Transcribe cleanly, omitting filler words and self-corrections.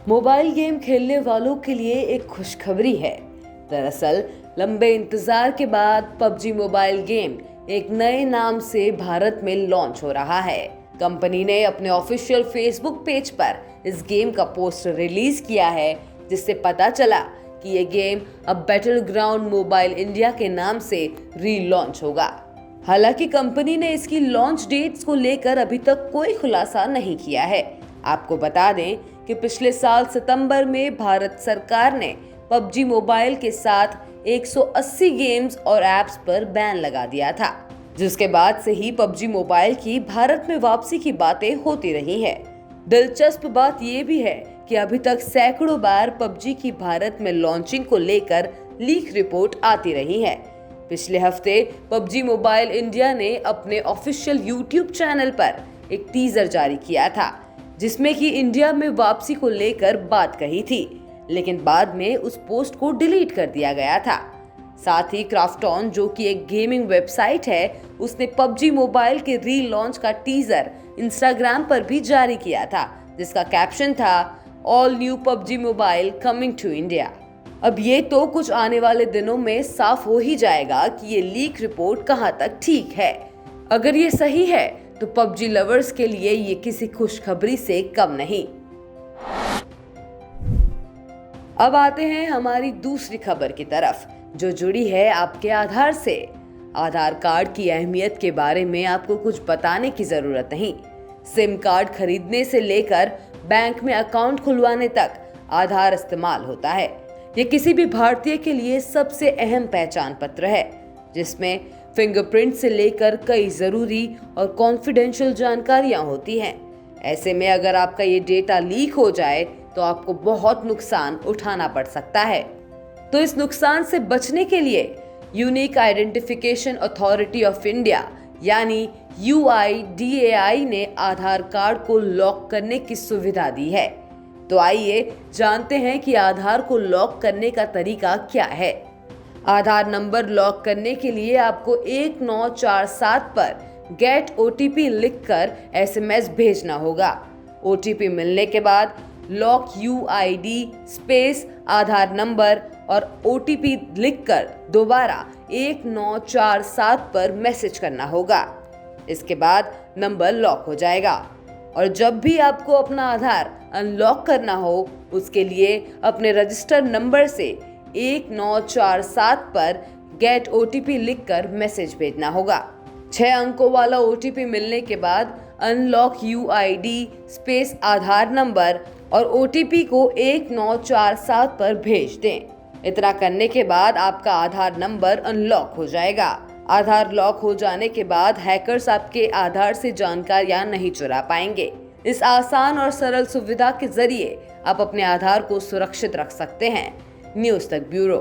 Mobile game खेलने वालों के लिए एक खुशखबरी है। दरअसल लंबे इंतजार के बाद पबजी मोबाइल गेम एक नए नाम से भारत में लॉन्च हो रहा है। कंपनी ने अपने ऑफिशियल फेसबुक पेज पर इस गेम का पोस्टर रिलीज किया है, जिससे पता चला कि ये गेम अब बैटल ग्राउंड मोबाइल इंडिया के नाम से रीलॉन्च होगा। हालांकि कंपनी ने इसकी लॉन्च डेट्स को लेकर अभी तक कोई खुलासा नहीं किया है। आपको बता दें कि पिछले साल सितंबर में भारत सरकार ने पबजी मोबाइल के साथ 180 गेम्स और एप्स पर बैन लगा दिया था, जिसके बाद से ही पबजी मोबाइल की भारत में वापसी की बातें होती रही हैं। दिलचस्प बात यह भी है कि अभी तक सैकड़ों बार पबजी की भारत में लॉन्चिंग को लेकर लीक रिपोर्ट आती रही है। पिछले हफ्ते पबजी मोबाइल इंडिया ने अपने ऑफिशियल यूट्यूब चैनल पर एक टीजर जारी किया था, जिसमें कि इंडिया में वापसी को लेकर बात कही थी, लेकिन बाद में उस पोस्ट को डिलीट कर दिया गया था। साथ ही क्राफ्टॉन, जो कि एक गेमिंग वेबसाइट है, उसने पबजी मोबाइल के रीलॉन्च का टीजर इंस्टाग्राम पर भी जारी किया था, जिसका कैप्शन था all new PUBG mobile coming to India. अब ये तो कुछ आने वाले दिनों में साफ हो ही जाएगा कि ये लीक रिपोर्ट कहां तक ठीक है। अगर ये सही है तो पबजी लवर्स के लिए ये किसी खुशखबरी से कम नहीं। अब आते हैं हमारी दूसरी खबर की तरफ, जो जुड़ी है आपके आधार से। आधार कार्ड की अहमियत के बारे में आपको कुछ बताने की जरूरत नहीं। सिम कार्ड खरीदने से लेकर बैंक में अकाउंट खुलवाने तक आधार इस्तेमाल होता है। ये किसी भी भारतीय के लिए सबसे अहम पहचान पत्र है, जिसमें फिंगरप्रिंट से लेकर कई जरूरी और कॉन्फिडेंशियल जानकारियां होती हैं। ऐसे में अगर आपका ये डेटा लीक हो जाए तो आपको बहुत नुकसान उठाना पड़ सकता है। तो इस नुकसान से बचने के लिए unique identification authority of India यानी UIDAI ने आधार कार्ड को लॉक करने की सुविधा दी है। तो आइए जानते हैं कि आधार को लॉक करने का तरीका क्या है। आधार नंबर लॉक करने के लिए आपको 1947 पर गेट OTP लिखकर SMS भेजना होगा। OTP मिलने के बाद लॉक UID स्पेस आधार नंबर और OTP लिखकर दोबारा 1947 पर मैसेज करना होगा। इसके बाद नंबर लॉक हो जाएगा। और जब भी आपको अपना आधार अनलॉक करना हो, उसके लिए अपने रजिस्टर्ड नंबर से 1947 पर गेट OTP लिखकर मैसेज भेजना होगा। 6 अंकों वाला OTP मिलने के बाद अनलॉक UID स्पेस आधार नंबर और OTP को 1947 पर भेज दें। इतना करने के बाद आपका आधार नंबर अनलॉक हो जाएगा। आधार लॉक हो जाने के बाद हैकर्स आपके आधार से जानकारियां नहीं चुरा पाएंगे। इस आसान और सरल सुविधा के जरिए आप अपने आधार को सुरक्षित रख सकते हैं। न्यूज़ तक ब्यूरो।